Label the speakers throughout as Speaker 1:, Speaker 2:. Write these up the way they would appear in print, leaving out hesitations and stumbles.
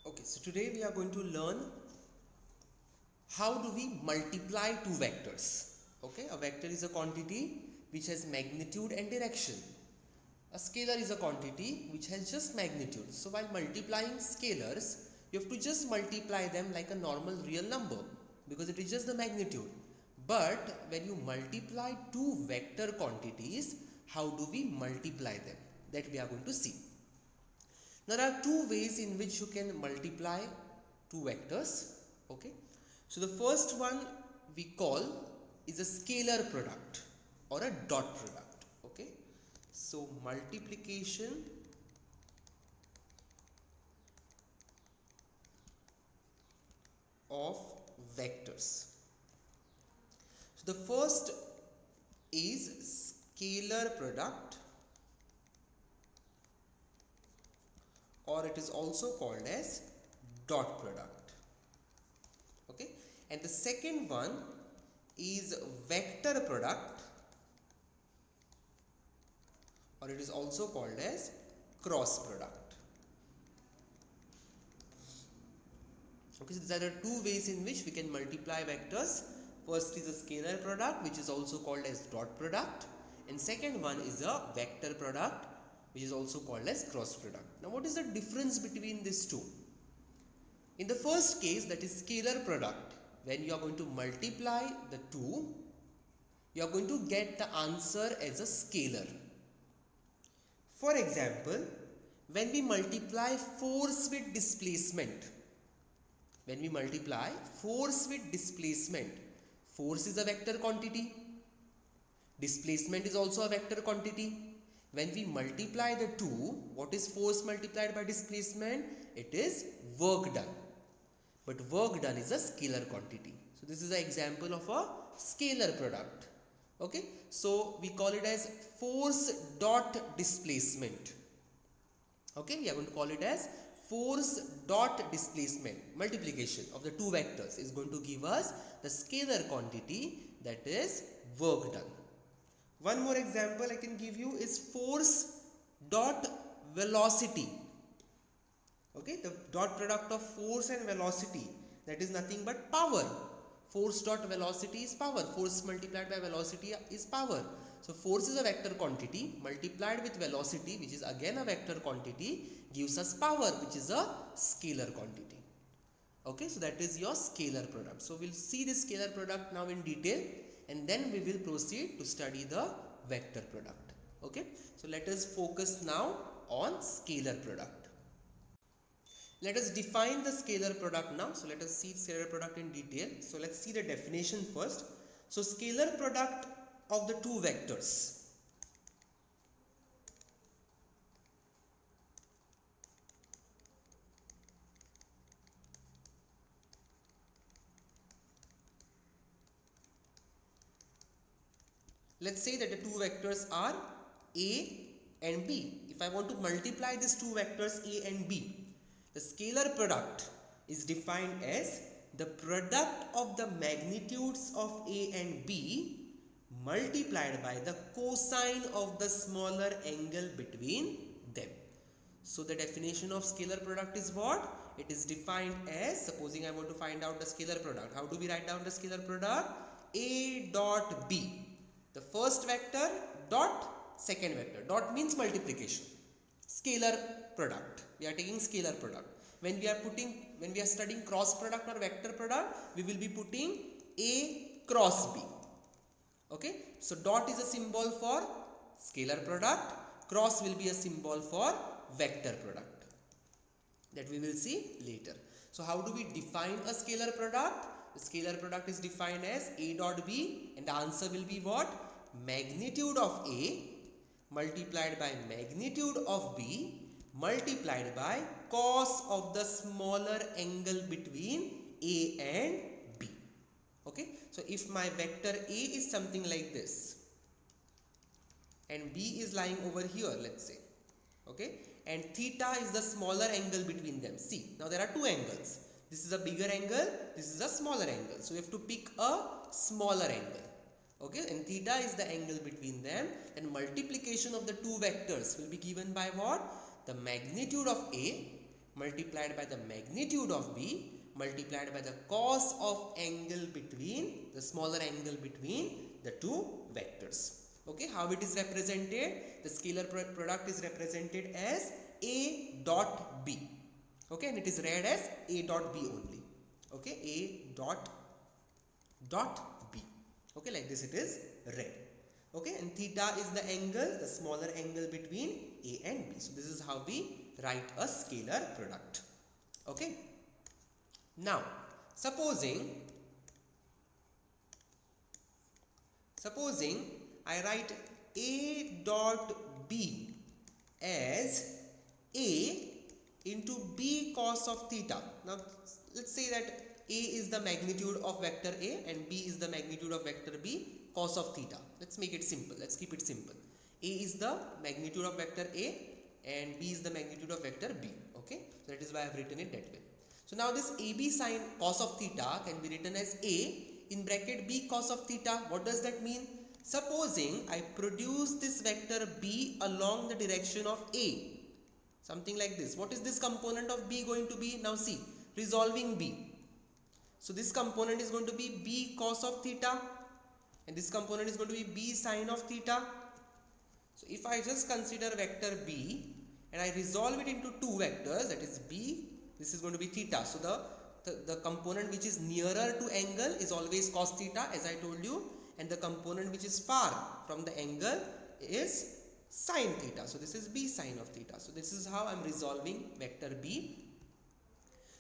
Speaker 1: Okay, so today we are going to learn how do we multiply two vectors. Okay, a vector is a quantity which has magnitude and direction. A scalar is a quantity which has just magnitude. So while multiplying scalars, you have to just multiply them like a normal real number because it is just the magnitude. But when you multiply two vector quantities, how do we multiply them? That we are going to see. There are two ways in which you can multiply two vectors. Okay, so the first one we call is a scalar product or a dot product. Okay, so multiplication of vectors. So the first is scalar product, or it is also called as dot product. Okay, and the second one is vector product, or it is also called as cross product. Okay, so there are two ways in which we can multiply vectors. First is a scalar product, which is also called as dot product, and second one is a vector product, which is also called as cross product. Now what is the difference between these two? In the first case, that is scalar product, when you are going to multiply the two, you are going to get the answer as a scalar. For example, when we multiply force with displacement, force is a vector quantity, displacement is also a vector quantity. When we multiply the two, what is force multiplied by displacement? It is work done. But work done is a scalar quantity. So this is an example of a scalar product. Okay, so we call it as force dot displacement. Okay, we are going to call it as force dot displacement. Multiplication of the two vectors is going to give us the scalar quantity, that is work done. One more example I can give you is force dot velocity. Okay, the dot product of force and velocity, that is nothing but power. Force dot velocity is power. Force multiplied by velocity is power. So force is a vector quantity multiplied with velocity, which is again a vector quantity, gives us power, which is a scalar quantity. Okay, so that is your scalar product. So we'll see this scalar product now in detail, and then we will proceed to study the vector product. Okay, so let us focus now on scalar product. Let us define the scalar product now. So let us see scalar product in detail. So let's see the definition first. So scalar product of the two vectors. Let's say that the two vectors are A and B. If I want to multiply these two vectors A and B, the scalar product is defined as the product of the magnitudes of A and B multiplied by the cosine of the smaller angle between them. So the definition of scalar product is what? It is defined as, supposing I want to find out the scalar product. How do we write down the scalar product? A dot B. The first vector dot second vector. Dot means multiplication. Scalar product. We are taking scalar product. When we are studying cross product or vector product, we will be putting A cross B. Okay, so dot is a symbol for scalar product, cross will be a symbol for vector product, that we will see later. So how do we define a scalar product? The scalar product is defined as A dot B, and the answer will be what? Magnitude of A multiplied by magnitude of B multiplied by cos of the smaller angle between A and B. Okay, so if my vector A is something like this and B is lying over here, let's say, okay, and theta is the smaller angle between them. See, now there are two angles. This is a bigger angle, this is a smaller angle. So we have to pick a smaller angle. Okay, and theta is the angle between them, and multiplication of the two vectors will be given by what? The magnitude of A multiplied by the magnitude of b multiplied by the cos of angle between the smaller angle between the two vectors. Okay, how it is represented? The scalar product is represented as a dot b. Okay, and it is read as a dot b only. Okay, a dot b. Okay, like this it is read. Okay, and theta is the angle, the smaller angle between a and b. So this is how we write a scalar product. Okay, now supposing I write a dot b as a into b cos of theta. Now let's say that a is the magnitude of vector a and b is the magnitude of vector b cos of theta. Let's make it simple. Let's keep it simple. A is the magnitude of vector a and b is the magnitude of vector b. Okay, so that is why I have written it that way. So now this AB sine cos of theta can be written as a in bracket b cos of theta. What does that mean? Supposing I produce this vector b along the direction of a, something like this. What is this component of b going to be? Now see, resolving b. So this component is going to be b cos of theta and this component is going to be b sine of theta. So if I just consider vector b and I resolve it into two vectors, that is b, this is going to be theta. So the component which is nearer to angle is always cos theta, as I told you, and the component which is far from the angle is sine theta. So this is b sine of theta. So this is how I am resolving vector b.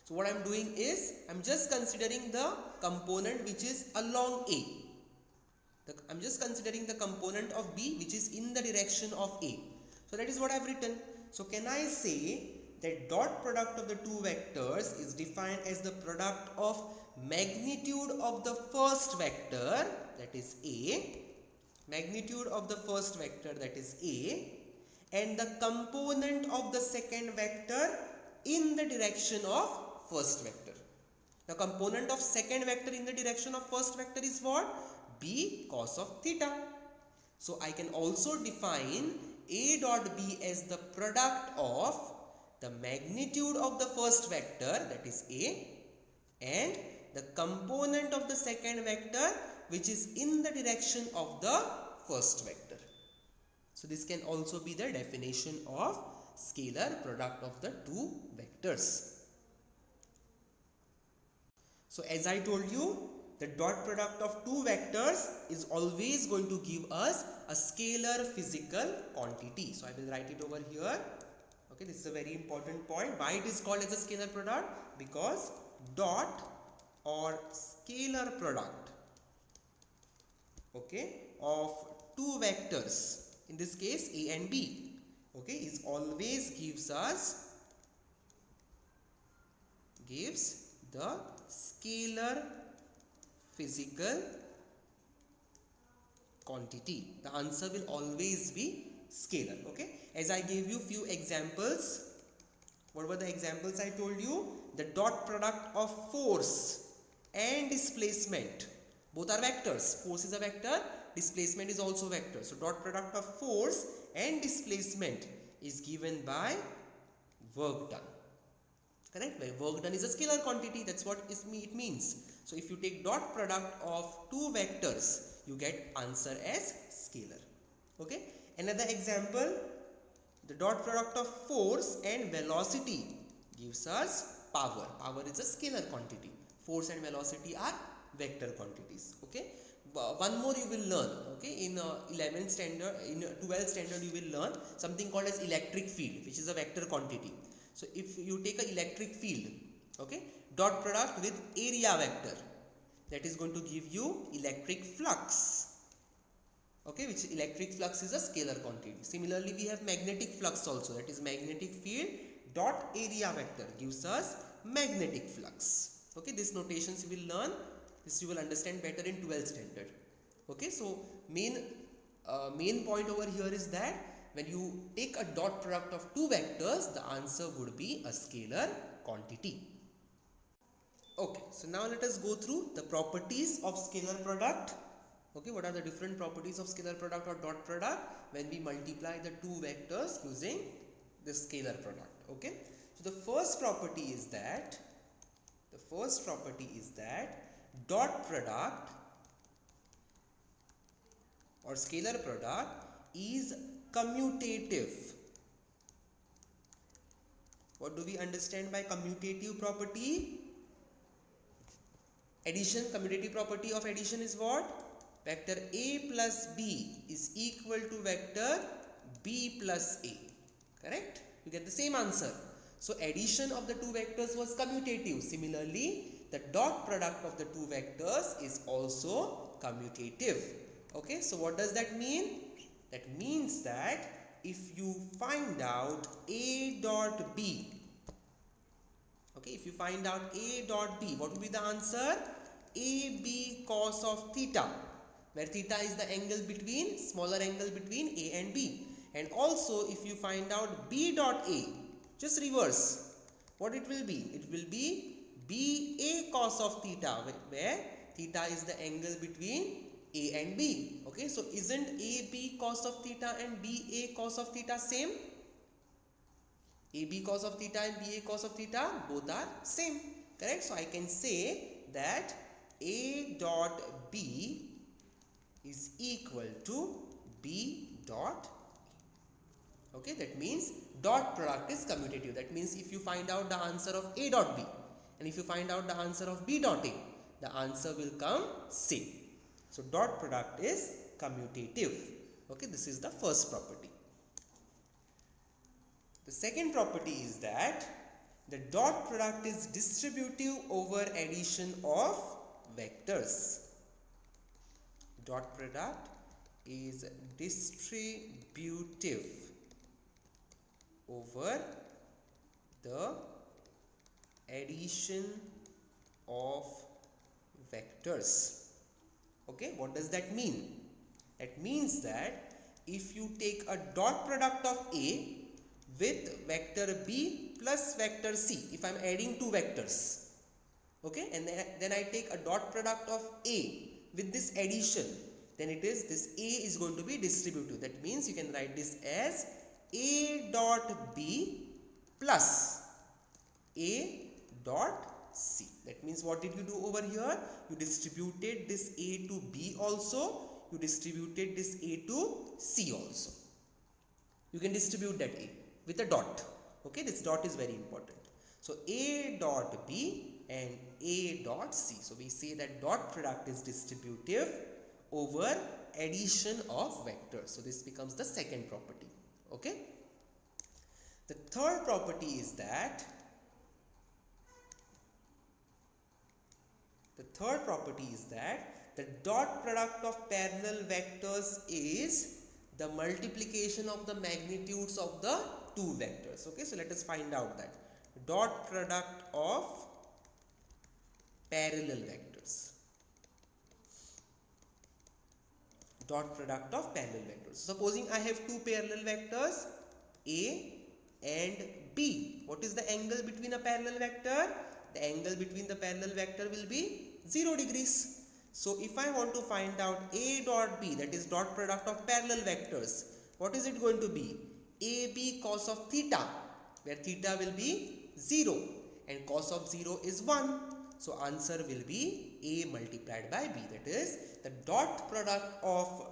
Speaker 1: So what I am doing is I am just considering the component which is along a. I am just considering the component of b which is in the direction of a. So that is what I have written. So can I say that dot product of the two vectors is defined as the product of magnitude of the first vector, that is a, magnitude of the first vector, that is a, and the component of the second vector in the direction of first vector. The component of second vector in the direction of first vector is what? B cos of theta. So I can also define a dot b as the product of the magnitude of the first vector, that is a, and the component of the second vector which is in the direction of the first vector. So this can also be the definition of scalar product of the two vectors. So as I told you, the dot product of two vectors is always going to give us a scalar physical quantity. So I will write it over here. Okay, this is a very important point. Why it is called as a scalar product? Because dot or scalar product, okay, of two vectors, in this case a and b, okay, is always gives the scalar physical quantity. The answer will always be scalar. Okay, as I gave you few examples. What were the examples I told you? The dot product of force and displacement, both are vectors. Force is a vector, displacement is also vector. So dot product of force and displacement is given by work done. Correct? Where work done is a scalar quantity. That's what it means. So if you take dot product of two vectors, you get answer as scalar. Okay. Another example, the dot product of force and velocity gives us power. Power is a scalar quantity. Force and velocity are vector quantities. Okay. One more you will learn. Okay. In 11th standard, in 12th standard, you will learn something called as electric field, which is a vector quantity. So if you take an electric field, okay, dot product with area vector, that is going to give you electric flux. Okay, which electric flux is a scalar quantity. Similarly, we have magnetic flux also, that is magnetic field dot area vector gives us magnetic flux. Okay, these notations you will learn, this you will understand better in 12th standard. Okay, so main point over here is that when you take a dot product of two vectors, the answer would be a scalar quantity. Okay, so now let us go through the properties of scalar product. Okay, what are the different properties of scalar product or dot product when we multiply the two vectors using the scalar product? Okay, So the first property is that dot product or scalar product is commutative. What do we understand by commutative property? Addition, commutative property of addition is what? Vector A plus B is equal to vector B plus A. Correct? You get the same answer. So addition of the two vectors was commutative. Similarly, the dot product of the two vectors is also commutative. Okay, so what does that mean? That means that if you find out A dot B, okay, if you find out A dot B, what will be the answer? AB cos of theta, where theta is the angle between, smaller angle between A and B. And also if you find out B dot A, just reverse, what it will be? It will be BA cos of theta, where theta is the angle between A and B. Okay, so isn't AB cos of theta and BA cos of theta same? AB cos of theta and BA cos of theta both are same. Correct? So I can say that A dot B is equal to B dot A. Okay, that means dot product is commutative. That means if you find out the answer of A dot B and if you find out the answer of B dot A, the answer will come same. So dot product is commutative. Okay, this is the first property. The second property is that the dot product is distributive over addition of vectors. Dot product is distributive over the addition of vectors. Okay, what does that mean? That means that if you take a dot product of A with vector B plus vector C, if I am adding two vectors, okay, and then I take a dot product of A with this addition, then it is this A is going to be distributive. That means you can write this as A dot B plus A dot C. That means what did you do over here? You distributed this A to B also, you distributed this A to C also. You can distribute that A with a dot. Okay, this dot is very important. So A dot B and A dot C. So we say that dot product is distributive over addition of vectors. So this becomes the second property. Okay. The third property is that the dot product of parallel vectors is the multiplication of the magnitudes of the two vectors. Okay, so let us find out that dot product of parallel vectors. Dot product of parallel vectors. Supposing I have two parallel vectors A and B. What is the angle between a parallel vector? The angle between the parallel vector will be 0 degrees. So if I want to find out A dot B, that is dot product of parallel vectors, what is it going to be? AB cos of theta, where theta will be 0 and cos of 0 is 1. So answer will be A multiplied by B. That is, the dot product of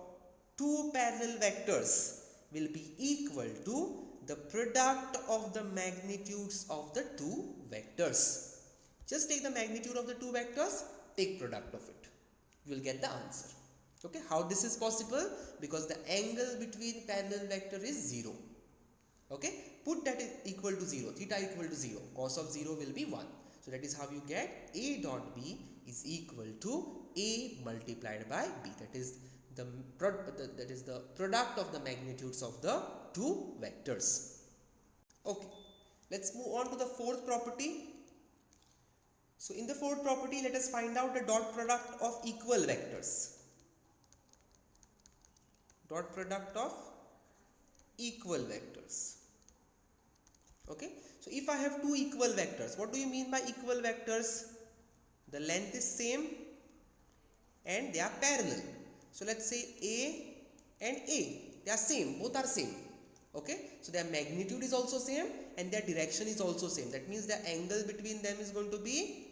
Speaker 1: two parallel vectors will be equal to the product of the magnitudes of the two vectors. Just take the magnitude of the two vectors, take product of it. You will get the answer. Okay, how this is possible? Because the angle between parallel vector is 0. Okay, put that equal to 0, theta equal to 0, cos of 0 will be 1. So that is how you get A dot B is equal to A multiplied by B. That is the product of the magnitudes of the two vectors. Okay, let's move on to the fourth property. So in the fourth property, let us find out the dot product of equal vectors. Dot product of equal vectors. Okay, so if I have two equal vectors, what do you mean by equal vectors? The length is same and they are parallel. So let's say A and A, they are same, both are same. Okay, so their magnitude is also same and their direction is also same. That means the angle between them is going to be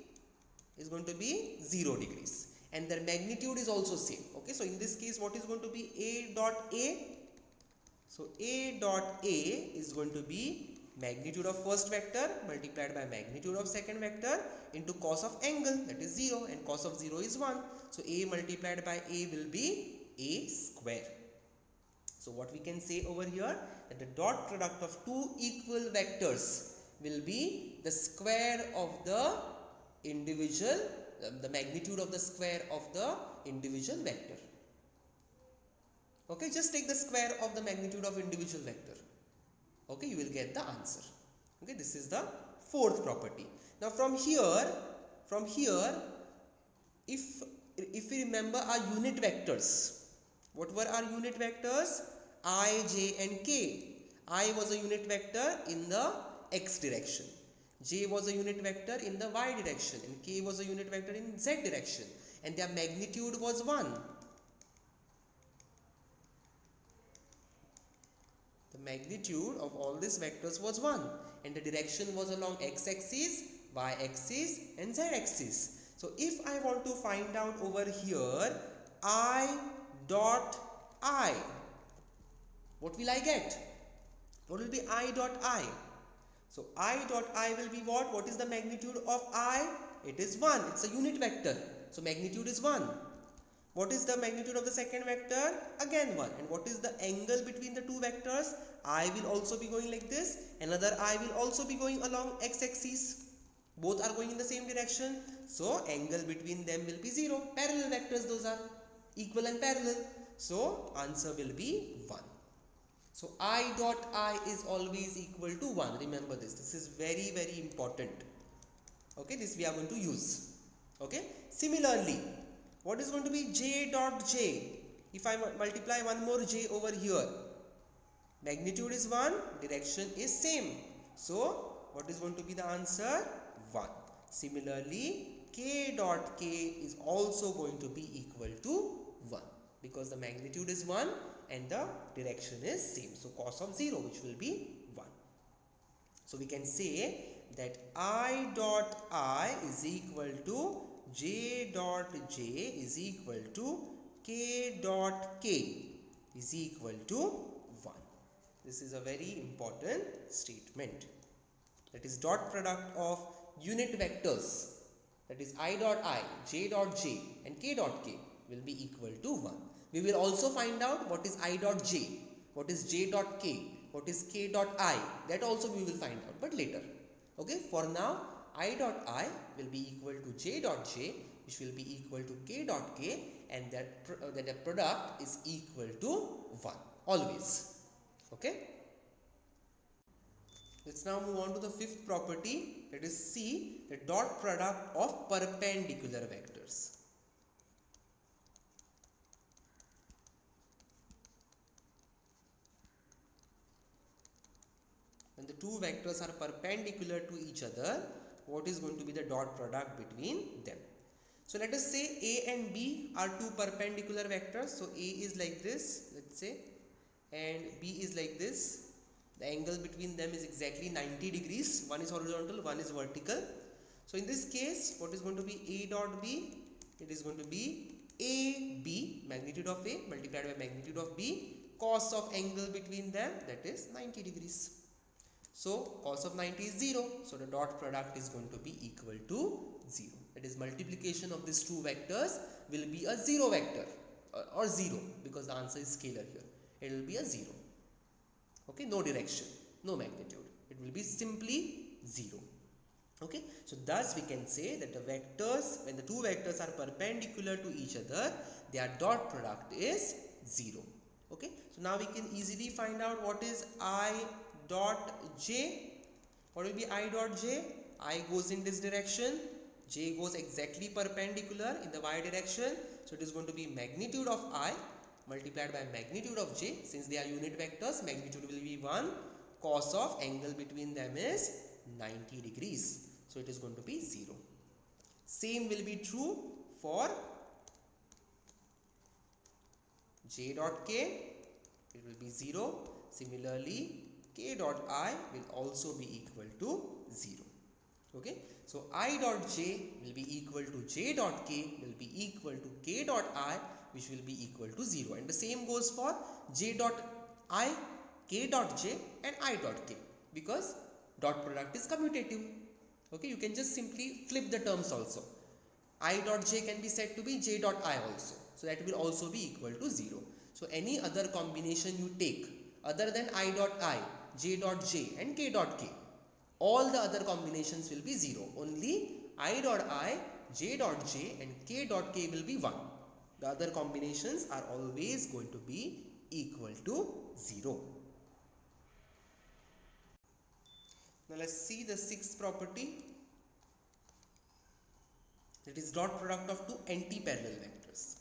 Speaker 1: 0 degrees, and their magnitude is also same. Okay, so in this case, what is going to be A dot A? So A dot A is going to be magnitude of first vector multiplied by magnitude of second vector into cos of angle, that is 0, and cos of 0 is 1. So A multiplied by A will be A square. So what we can say over here, that the dot product of two equal vectors will be the square of the individual, the magnitude of the square of the individual vector. Okay, just take the square of the magnitude of individual vector. Okay, you will get the answer. Okay, this is the fourth property. Now from here, if we remember our unit vectors, what were our unit vectors? I, j and k. I was a unit vector in the x direction. J was a unit vector in the y direction, and k was a unit vector in z direction, and their magnitude was 1. The magnitude of all these vectors was 1, and the direction was along x-axis, y-axis and z-axis. So if I want to find out over here I dot I, what will I get? What will be I dot I? So I dot I will be what? What is the magnitude of I? It is 1. It's a unit vector. So magnitude is 1. What is the magnitude of the second vector? Again 1. And what is the angle between the two vectors? I will also be going like this. Another I will also be going along x-axis. Both are going in the same direction. So angle between them will be 0. Parallel vectors those are. Equal and parallel. So answer will be 1. So I dot I is always equal to 1. Remember this. This is very, very important. Okay, this we are going to use. Okay. Similarly, what is going to be j dot j? If I multiply one more j over here, magnitude is 1, direction is same. So what is going to be the answer? 1. Similarly, k dot k is also going to be equal to 1, because the magnitude is 1 and the direction is same. So cos of 0, which will be 1. So we can say that I dot I is equal to j dot j is equal to k dot k is equal to 1. This is a very important statement. That is, dot product of unit vectors, that is I dot I, j dot j and k dot k will be equal to 1. We will also find out what is I dot j, what is j dot k, what is k dot I. That also we will find out, but later. Okay, for now I dot I will be equal to j dot j, which will be equal to k dot k, and that the product is equal to 1 always. Okay. Let's now move on to the fifth property, that is C, the dot product of perpendicular vectors. When the two vectors are perpendicular to each other, what is going to be the dot product between them? So let us say A and B are two perpendicular vectors. So A is like this, let's say, and B is like this. The angle between them is exactly 90 degrees. One is horizontal, one is vertical. So in this case, what is going to be A dot B? It is going to be AB, magnitude of A multiplied by magnitude of B, cos of angle between them, that is 90 degrees. So cos of 90 is 0. So the dot product is going to be equal to 0. That is, multiplication of these two vectors will be a 0 vector or 0, because the answer is scalar here. It will be a 0. Okay, no direction, no magnitude. It will be simply 0. Okay, so thus we can say that the vectors, when the two vectors are perpendicular to each other, their dot product is 0. Okay, so now we can easily find out what is I dot j. What will be I dot j? I goes in this direction, j goes exactly perpendicular in the y direction. So it is going to be magnitude of I multiplied by magnitude of j. Since they are unit vectors, magnitude will be 1. Cos of angle between them is 90 degrees. So it is going to be 0. Same will be true for j dot k. It will be 0. Similarly, k dot I will also be equal to 0. Okay, so I dot j will be equal to j dot k will be equal to k dot I, which will be equal to 0. And the same goes for j dot I, k dot j and I dot k, because dot product is commutative. Okay, you can just simply flip the terms also. I dot j can be said to be j dot I also, so that will also be equal to 0. So any other combination you take other than I dot I, j dot j and k dot k, all the other combinations will be 0. Only I dot I, j dot j and k dot k will be 1. The other combinations are always going to be equal to 0. Now let's see the sixth property, that is dot product of two anti-parallel vectors.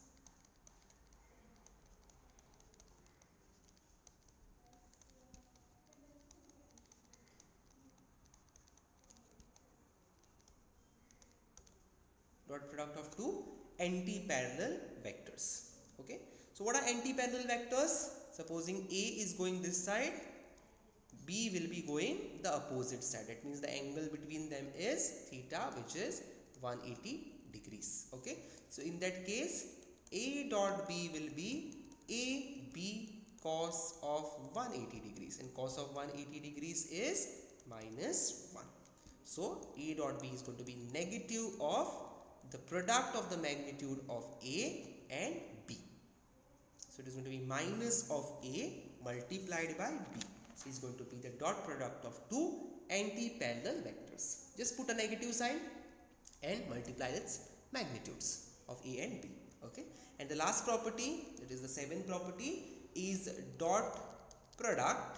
Speaker 1: Dot product of two anti-parallel vectors. Okay, so what are anti-parallel vectors? Supposing A is going this side, B will be going the opposite side. That means the angle between them is theta, which is 180 degrees. Okay, so in that case A dot B will be AB cos of 180 degrees, and cos of 180 degrees is minus 1. So A dot B is going to be negative of the product of the magnitude of A and B. So it is going to be minus of A multiplied by B. So it is going to be the dot product of two anti-parallel vectors. Just put a negative sign and multiply its magnitudes of A and B. Okay, and the last property, that is the seventh property, is dot product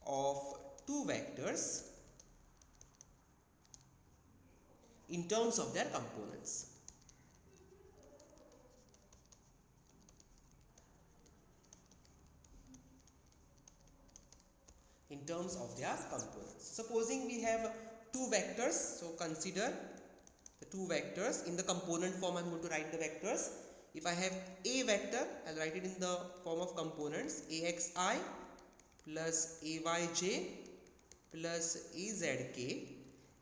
Speaker 1: of two vectors in terms of their components. In terms of their components. Supposing we have two vectors, so consider the two vectors. In the component form, I am going to write the vectors. If I have A vector, I will write it in the form of components: AXI plus AYJ plus AZK.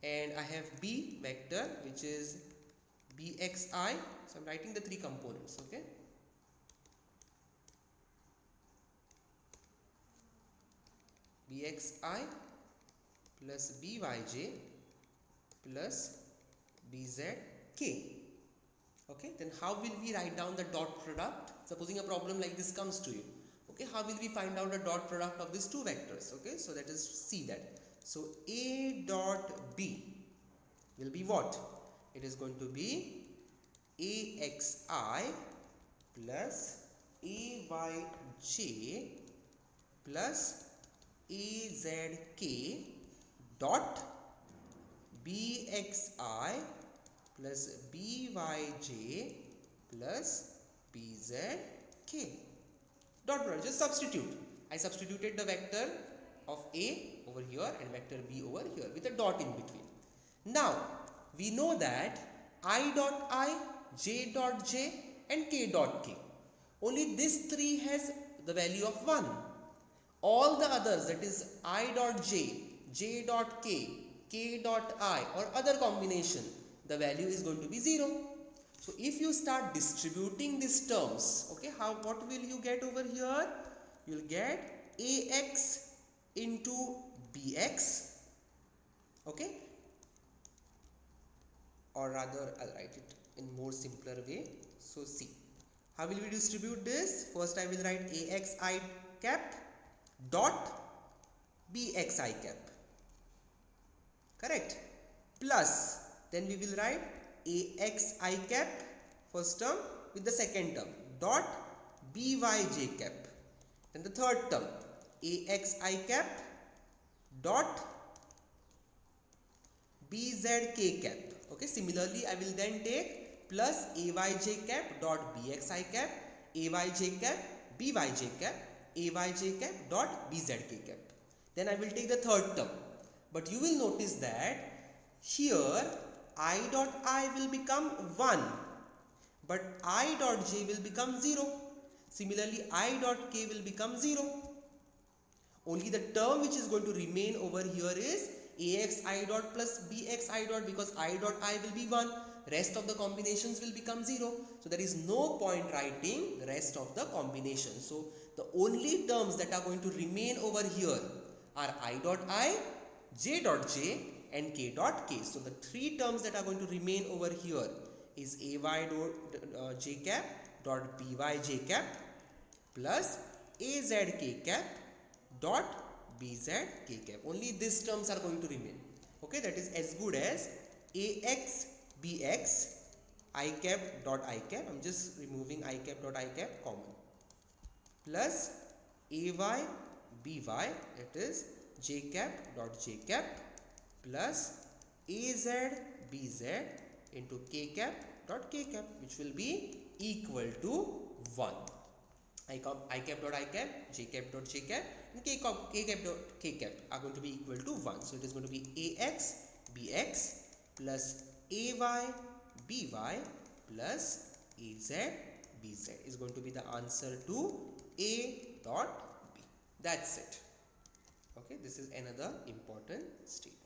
Speaker 1: And I have B vector, which is BXI. So I am writing the three components. Okay, BXI plus BYJ plus BZK. Okay, then how will we write down the dot product? Supposing a problem like this comes to you. Okay, how will we find out the dot product of these two vectors? Okay, so let us see that. So A dot B will be what? It is going to be AXI plus AYJ plus AZK dot BXI plus BYJ plus BZK. Dot product. Just substitute. I substituted the vector of A over here and vector B over here with a dot in between. Now we know that I dot I, J dot J and K dot K, only this three has the value of 1. All the others, that is I dot J, J dot K, K dot I or other combination, the value is going to be 0. So if you start distributing these terms, okay, what will you get over here? You will get AX into BX, okay, or rather I'll write it in more simpler way. So see, how will we distribute this? First I will write AXI cap dot BXI cap, correct, plus then we will write AXI cap first term with the second term dot BYJ cap, then the third term AXI cap dot BZK cap. Okay, similarly I will then take plus AYJ cap dot BXI cap, AYJ cap, BYJ cap, AYJ cap dot BZK cap. Then I will take the third term, but you will notice that here I dot I will become 1, but I dot j will become 0. Similarly I dot k will become 0. Only the term which is going to remain over here is axi dot plus bxi dot, because I dot I will be 1. Rest of the combinations will become 0. So there is no point writing the rest of the combination. So the only terms that are going to remain over here are I dot I, j dot j and k dot k. So the three terms that are going to remain over here is ay dot j cap dot by j cap plus az k cap dot bz k cap. Only these terms are going to remain. Okay, that is as good as ax bx I cap dot I cap. I'm just removing I cap dot I cap common, plus ay by, that is j cap dot j cap plus az bz into k cap dot k cap, which will be equal to 1. I cap dot I cap, j cap dot j cap and k cap dot k cap are going to be equal to 1. So it is going to be ax bx plus ay by plus az bz is going to be the answer to a dot b. That's it. Okay, this is another important statement.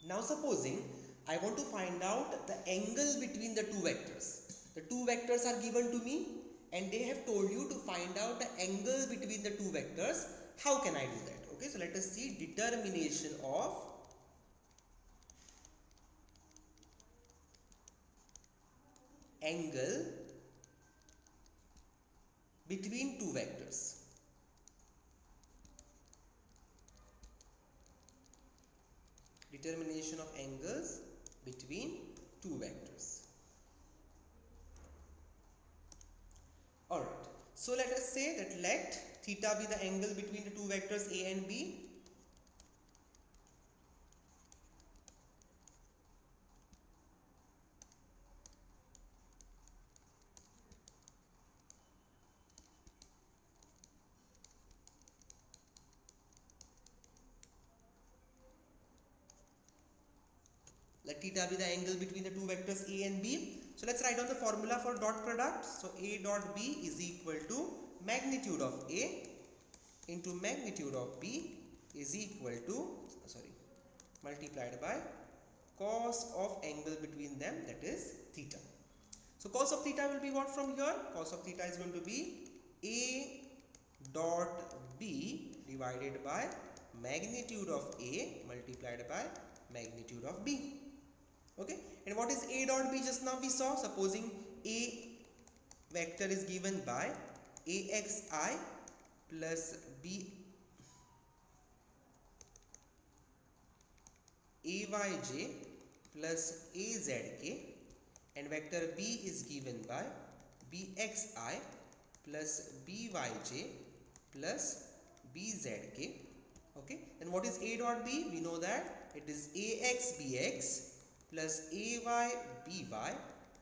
Speaker 1: Now supposing I want to find out the angle between the two vectors. The two vectors are given to me and they have told you to find out the angle between the two vectors. How can I do that? Okay, so let us see determination of angle between two vectors. Determination of angles between two vectors. Alright, so let us say that let theta be the angle between the two vectors a and b. Let theta be the angle between the two vectors a and b. So let's write down the formula for dot product. So a dot b is equal to magnitude of a into magnitude of b is equal to, multiplied by cos of angle between them, that is theta. So cos of theta will be what from here? Cos of theta is going to be a dot b divided by magnitude of a multiplied by magnitude of b. Okay, and what is a dot b? Just now we saw, supposing a vector is given by axi plus b ayj plus azk, and vector b is given by bxi plus byj plus bzk. Okay, and what is a dot b? We know that it is ax bx plus ay by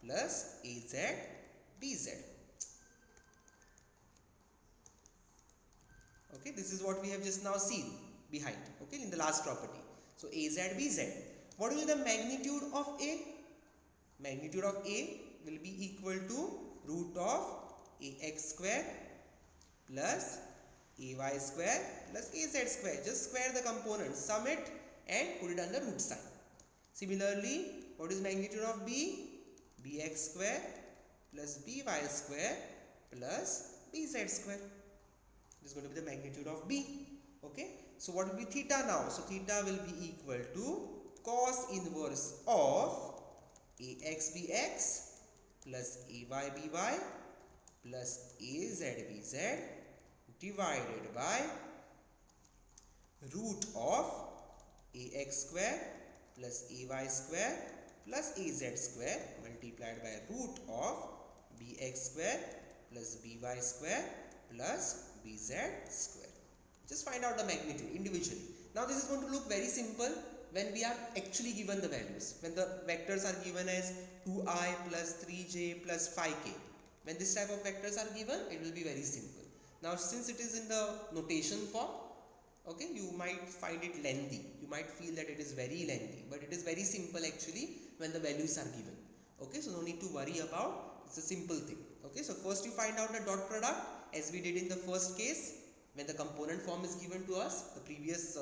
Speaker 1: plus az bz. Okay, this is what we have just now seen behind, okay, in the last property. So az bz. What will be the magnitude of a? Magnitude of a will be equal to root of ax square plus ay square plus az square. Just square the components, sum it and put it under root sign. Similarly, what is magnitude of b? Bx square plus by square plus bz square. This is going to be the magnitude of b. Okay, so what will be theta now? So theta will be equal to cos inverse of ax bx plus ay by plus az bz divided by root of ax square plus ay square plus az square multiplied by root of bx square plus by square plus bz square. Just find out the magnitude individually. Now this is going to look very simple when we are actually given the values. When the vectors are given as 2i plus 3j plus 5k. When this type of vectors are given, it will be very simple. Now since it is in the notation form, okay, you might find it lengthy. You might feel that it is very lengthy, but it is very simple actually when the values are given. Okay, so no need to worry about, it's a simple thing. Okay. Okay, so first you find out the dot product as we did in the first case when the component form is given to us, the previous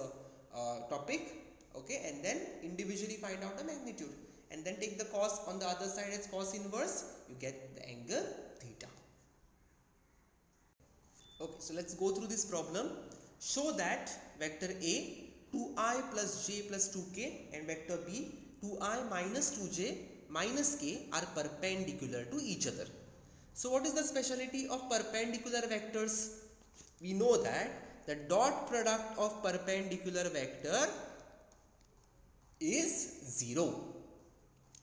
Speaker 1: topic. Okay, and then individually find out the magnitude and then take the cos on the other side as cos inverse, you get the angle theta. Okay, so let's go through this problem. Show that vector A 2i plus j plus 2k and vector B 2i minus 2j minus k are perpendicular to each other. So what is the speciality of perpendicular vectors? We know that the dot product of perpendicular vector is 0.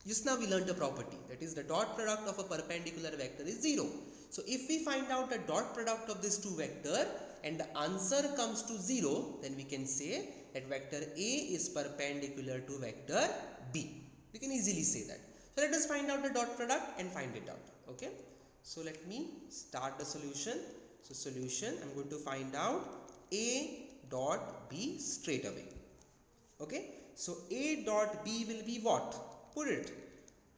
Speaker 1: Just now we learned a property, that is the dot product of a perpendicular vector is 0. So if we find out the dot product of these two vectors and the answer comes to 0, then we can say that vector A is perpendicular to vector B. We can easily say that. So let us find out the dot product and find it out. Okay. So let me start the solution. So solution, I'm going to find out A dot B straight away. Okay. So A dot B will be what? Put it.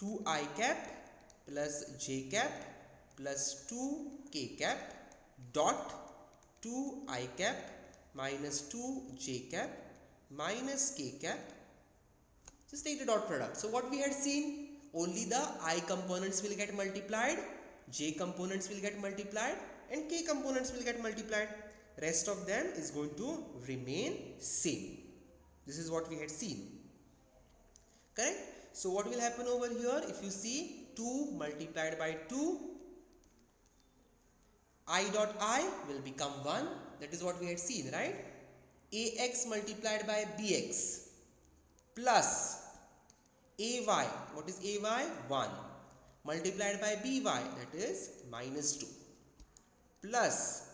Speaker 1: 2i cap plus j cap plus 2k cap dot 2i cap minus 2j cap minus k cap. Just take the dot product. So what we had seen, only the I components will get multiplied, j components will get multiplied and k components will get multiplied. Rest of them is going to remain same. This is what we had seen. Correct? So what will happen over here? If you see 2 multiplied by 2, I dot I will become 1. That is what we had seen, right? AX multiplied by BX plus AY. What is AY? 1. Multiplied by BY, that is minus 2. Plus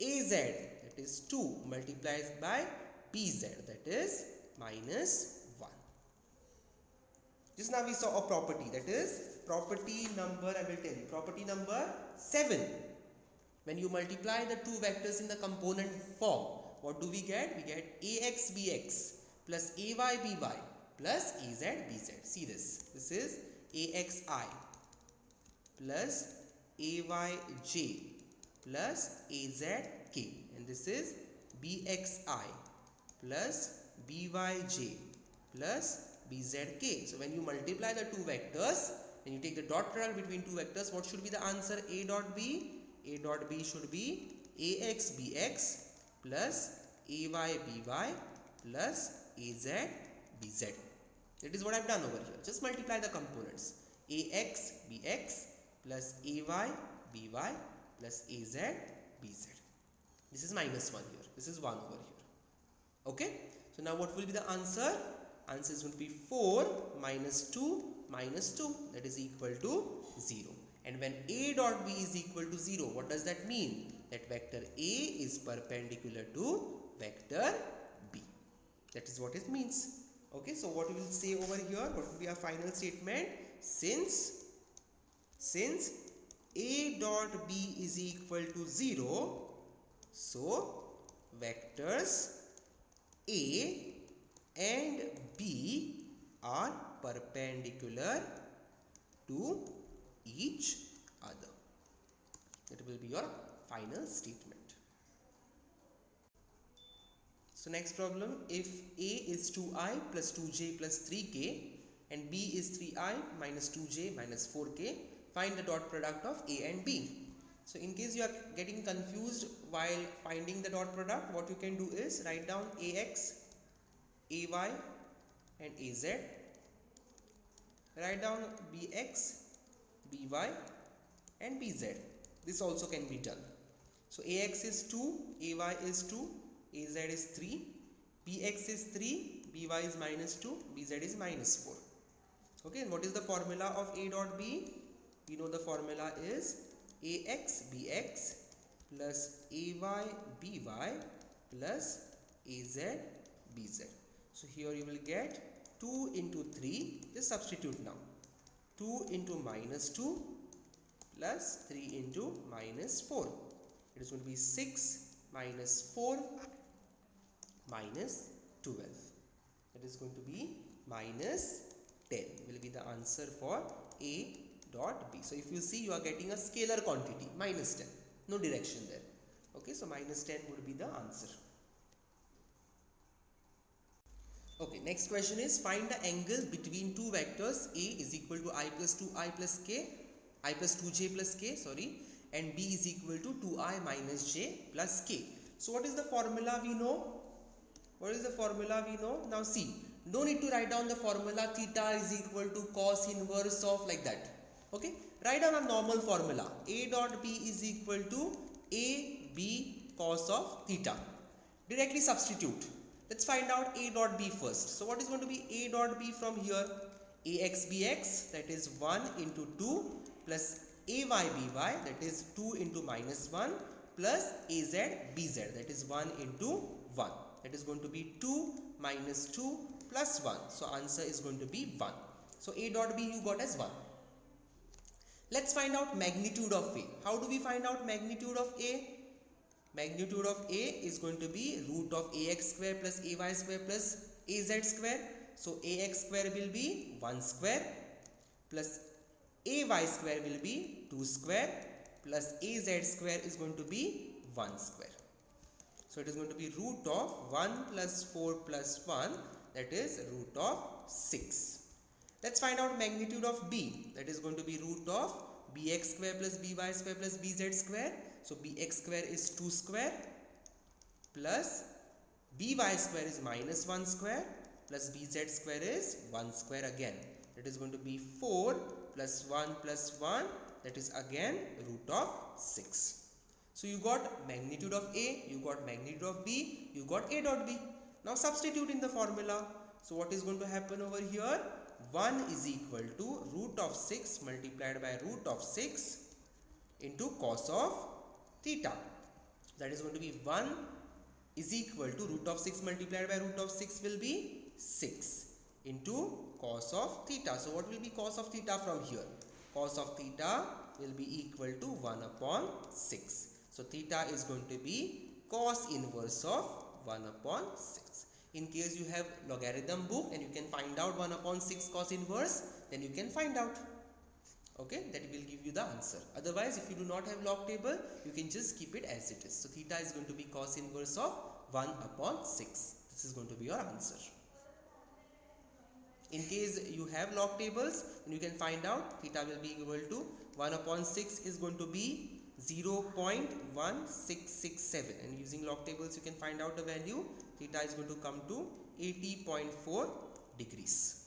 Speaker 1: AZ, that is 2 multiplied by BZ, that is minus 1. Just now we saw a property, that is property number, I will tell you, property number 7. When you multiply the two vectors in the component form, what do we get? We get AX BX plus AY BY plus AZ BZ. See this. This is AXI plus AYJ plus AZK. And this is BXI plus BYJ plus BZK. So when you multiply the two vectors, when you take the dot product between two vectors, what should be the answer? A dot B? A dot B should be AX BX plus AY BY plus AZ BZ. That is what I have done over here. Just multiply the components. AX BX plus AY BY plus AZ BZ. This is minus 1 here. This is 1 over here. Okay. So now what will be the answer? Answer is going to be 4 minus 2 minus 2. That is equal to 0. And when A dot B is equal to 0, what does that mean? That vector A is perpendicular to vector B. That is what it means. Okay, so what we will say over here, what will be our final statement? Since A dot B is equal to 0, so vectors A and B are perpendicular to each other. That will be your final statement. So next problem, if A is 2i plus 2j plus 3k and B is 3i minus 2j minus 4k, find the dot product of A and B. So in case you are getting confused while finding the dot product, what you can do is write down AX, AY and AZ. Write down BX, BY and BZ. This also can be done. So AX is 2, AY is 2, AZ is 3, BX is 3, BY is minus 2, BZ is minus 4. Okay, and what is the formula of A dot B? We know the formula is AX BX plus AY BY plus AZ BZ. So here you will get 2 into 3, just substitute now. 2 into minus 2 plus 3 into minus 4. It is going to be 6 minus 4 minus 12. That is going to be minus 10 will be the answer for A dot b. So if you see, you are getting a scalar quantity minus 10, no direction there. Okay, so minus 10 would be the answer. Okay, next question is find the angle between two vectors a is equal to I plus 2i plus k, I plus 2j plus k, sorry, and b is equal to 2i minus j plus k. So what is the formula we know? What is the formula we know? Now see, no need to write down the formula theta is equal to cos inverse of like that. Okay, write down a normal formula. A dot b is equal to ab cos of theta. Directly substitute. Let's find out a dot b first. So what is going to be a dot b from here? Ax bx, that is 1 into 2 plus ay by that is 2 into minus 1 plus az bz, that is 1 into 1. That is going to be 2 minus 2 plus 1. So answer is going to be 1. So a dot b you got as 1. Let's find out magnitude of a. How do we find out magnitude of a? Magnitude of a is going to be root of ax square plus ay square plus az square. So ax square will be 1 square plus ay square will be 2 square plus az square is going to be 1 square. So it is going to be root of 1 plus 4 plus 1, that is root of 6. Let's find out magnitude of b. That is going to be root of bx square plus by square plus bz square. So bx square is 2 square plus by square is minus 1 square plus bz square is 1 square again. That is going to be 4 plus 1 plus 1, that is again root of 6. So you got magnitude of a, you got magnitude of b, you got a dot b. Now substitute in the formula. So what is going to happen over here? 1 is equal to root of 6 multiplied by root of 6 into cos of theta. That is going to be 1 is equal to root of 6 multiplied by root of 6 will be 6 into cos of theta. So what will be cos of theta from here? Cos of theta will be equal to 1 upon 6. So theta is going to be cos inverse of 1 upon 6. In case you have logarithm book and you can find out 1 upon 6 cos inverse, then you can find out. Okay, that will give you the answer. Otherwise, if you do not have log table, you can just keep it as it is. So theta is going to be cos inverse of 1 upon 6. This is going to be your answer. In case you have log tables, then you can find out theta will be equal to 1 upon 6 is going to be 0.1667, and using log tables you can find out the value. Theta is going to come to 80.4 degrees.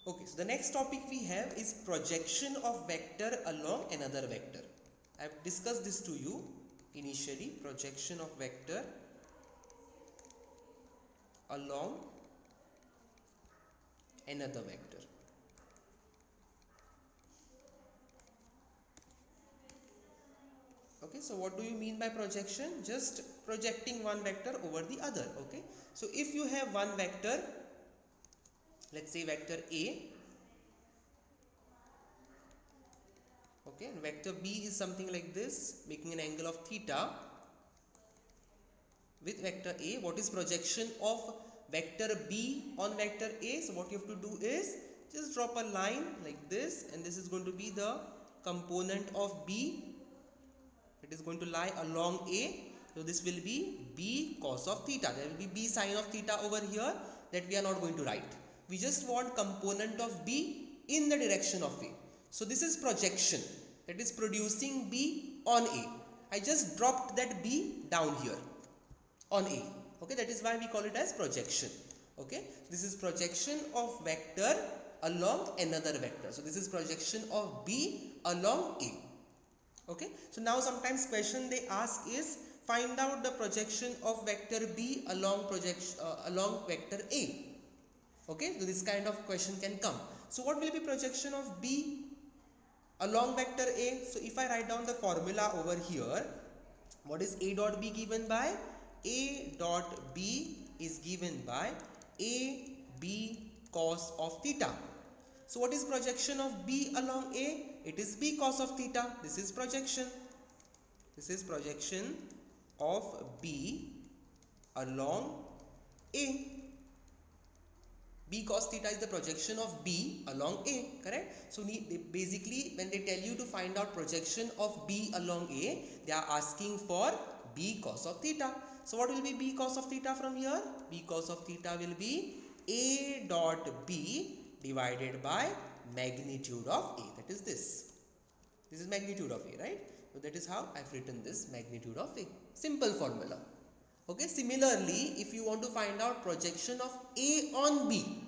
Speaker 1: Okay, so the next topic we have is projection of vector along another vector. I have discussed this to you initially, projection of vector along another vector. Okay, so what do you mean by projection? Just projecting one vector over the other. Okay, so if you have one vector, let's say vector A, okay, and vector B is something like this, making an angle of theta with vector A. What is projection of vector B on vector A? So what you have to do is just drop a line like this, and this is going to be the component of B. It is going to lie along A. So this will be B cos of theta. There will be B sin of theta over here that we are not going to write. We just want component of B in the direction of A. So this is projection, that is producing B on A. I just dropped that B down here on A. Okay, that is why we call it as projection. Okay, this is projection of vector along another vector. So this is projection of B along A. Okay, so now sometimes question they ask is find out the projection of vector B along vector A. Okay, so this kind of question can come. So what will be projection of B along vector A? So if I write down the formula over here, what is A dot B given by? A dot B is given by A B cos of theta. So what is projection of B along A? It is B cos of theta. This is projection. This is projection of B along A. B cos theta is the projection of B along A, correct? So basically when they tell you to find out projection of B along A, they are asking for B cos of theta. So what will be B cos of theta from here? B cos of theta will be A dot B divided by magnitude of A. That is this. This is magnitude of A, right? So that is how I've written this magnitude of A. Simple formula. Okay, similarly, if you want to find out projection of A on B,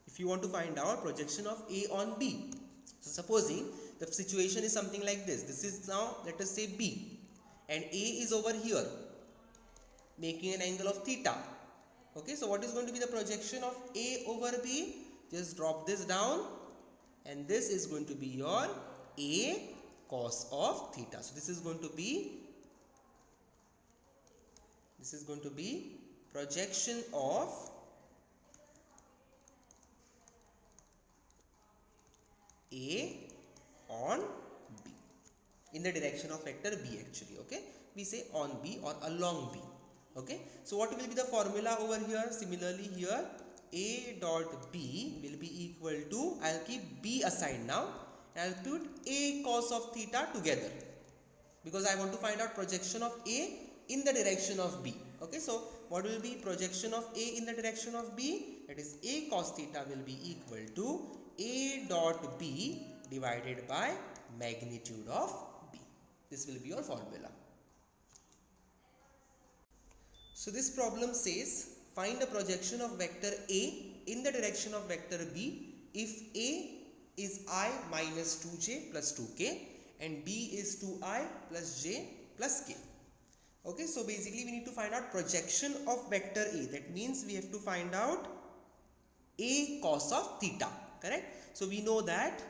Speaker 1: if you want to find out projection of A on B, so supposing the situation is something like this. This is now, let us say B, and A is over here, making an angle of theta. Okay, so what is going to be the projection of A over B? Just drop this down, and this is going to be your A cos of theta. So this is going to be projection of A on B in the direction of vector B actually. Okay, we say on B or along B. Okay, so what will be the formula over here? Similarly here, A dot B will be equal to, I'll keep B aside now, and I'll put A cos of theta together, because I want to find out projection of A in the direction of B. Okay, so what will be projection of A in the direction of B? That is A cos theta will be equal to A dot B divided by magnitude of B. This will be your formula. So this problem says find the projection of vector A in the direction of vector B if A is I minus 2j plus 2k and B is 2I plus j plus k. Okay, so basically we need to find out projection of vector A. That means we have to find out A cos of theta, correct? So we know that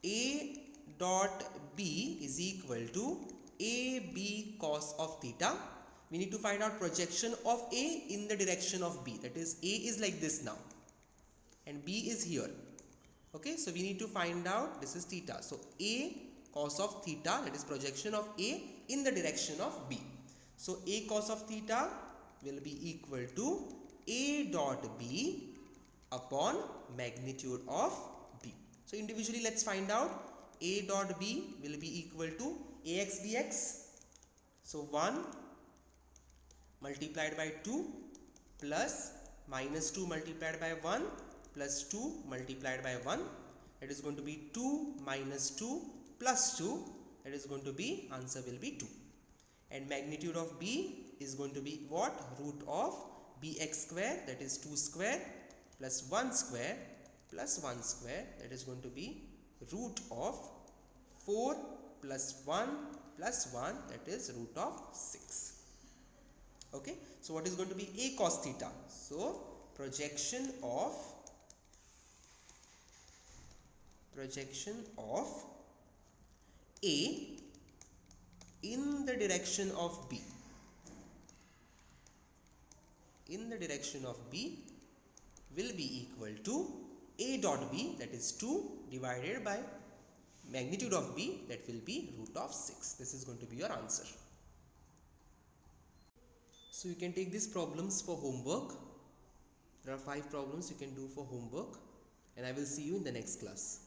Speaker 1: A dot B is equal to AB cos of theta. We need to find out projection of A in the direction of B. That is, A is like this now and B is here. Okay, so we need to find out, this is theta. So A cos of theta, that is projection of A in the direction of B. So A cos of theta will be equal to A dot B upon magnitude of B. So individually let's find out. A dot B will be equal to AX dx. So 1 multiplied by 2 plus minus 2 multiplied by 1 plus 2 multiplied by 1. That is going to be 2 minus 2 plus 2. That is going to be, answer will be 2. And magnitude of B is going to be what? Root of bx square, that is 2 square plus 1 square plus 1 square. That is going to be root of 4 plus 1 plus 1, that is root of 6. Okay, so what is going to be A cos theta? So projection of A in the direction of B, will be equal to A dot B, that is 2 divided by magnitude of B, that will be root of 6. This is going to be your answer. So you can take these problems for homework. There are 5 problems you can do for homework, and I will see you in the next class.